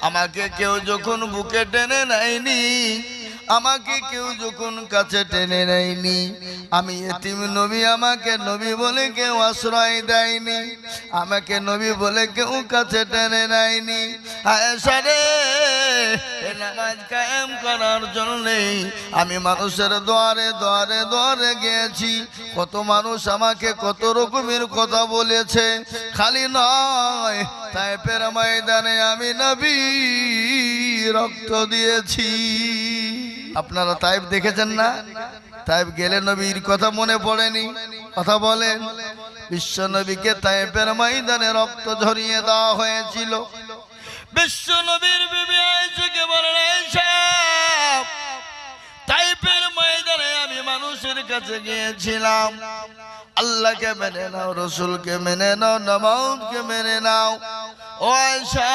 আমাকে কেউ যখন বুকে টেনে নেয়নি, আমাকে কেউ যখন কাছে টেনে নেয়নি, আমি এতিম নবী, আমাকে নবী বলে কেউ আশ্রয় দেয়নি, আমাকে নবী বলে কেউ কাছে টেনে নেয়নি। আয়েশা রে, এই নামাজ কায়েম করার জন্যে আমি মানুষের দুয়ারে দুয়ারে দুয়ারে গিয়েছি। কত মানুষ আমাকে কত রকমের কথা বলেছে, খালি নয় তায়েফের ময়দানে আমি নবী রক্ত দিয়েছি। আপনারা তায়েফ দেখেছেন না? তায়েফ গেলে নবীর কথা মনে পড়েনি? কথা বলেন। বিশ্ব নবীকে তায়েফের ময়দানে রক্ত ঝরিয়ে দেওয়া হয়েছিল। বিশ্ব নবীর বিবি আয়েশাকে বলেন, আয়েশা, তায়েফের ময়দানে আমি মানুষের কাছে গিয়েছিলাম, আল্লাহকে মেনে নাও, রসুলকে মেনে নাও, নামাজকে মেনে নাও। ও আয়েশা,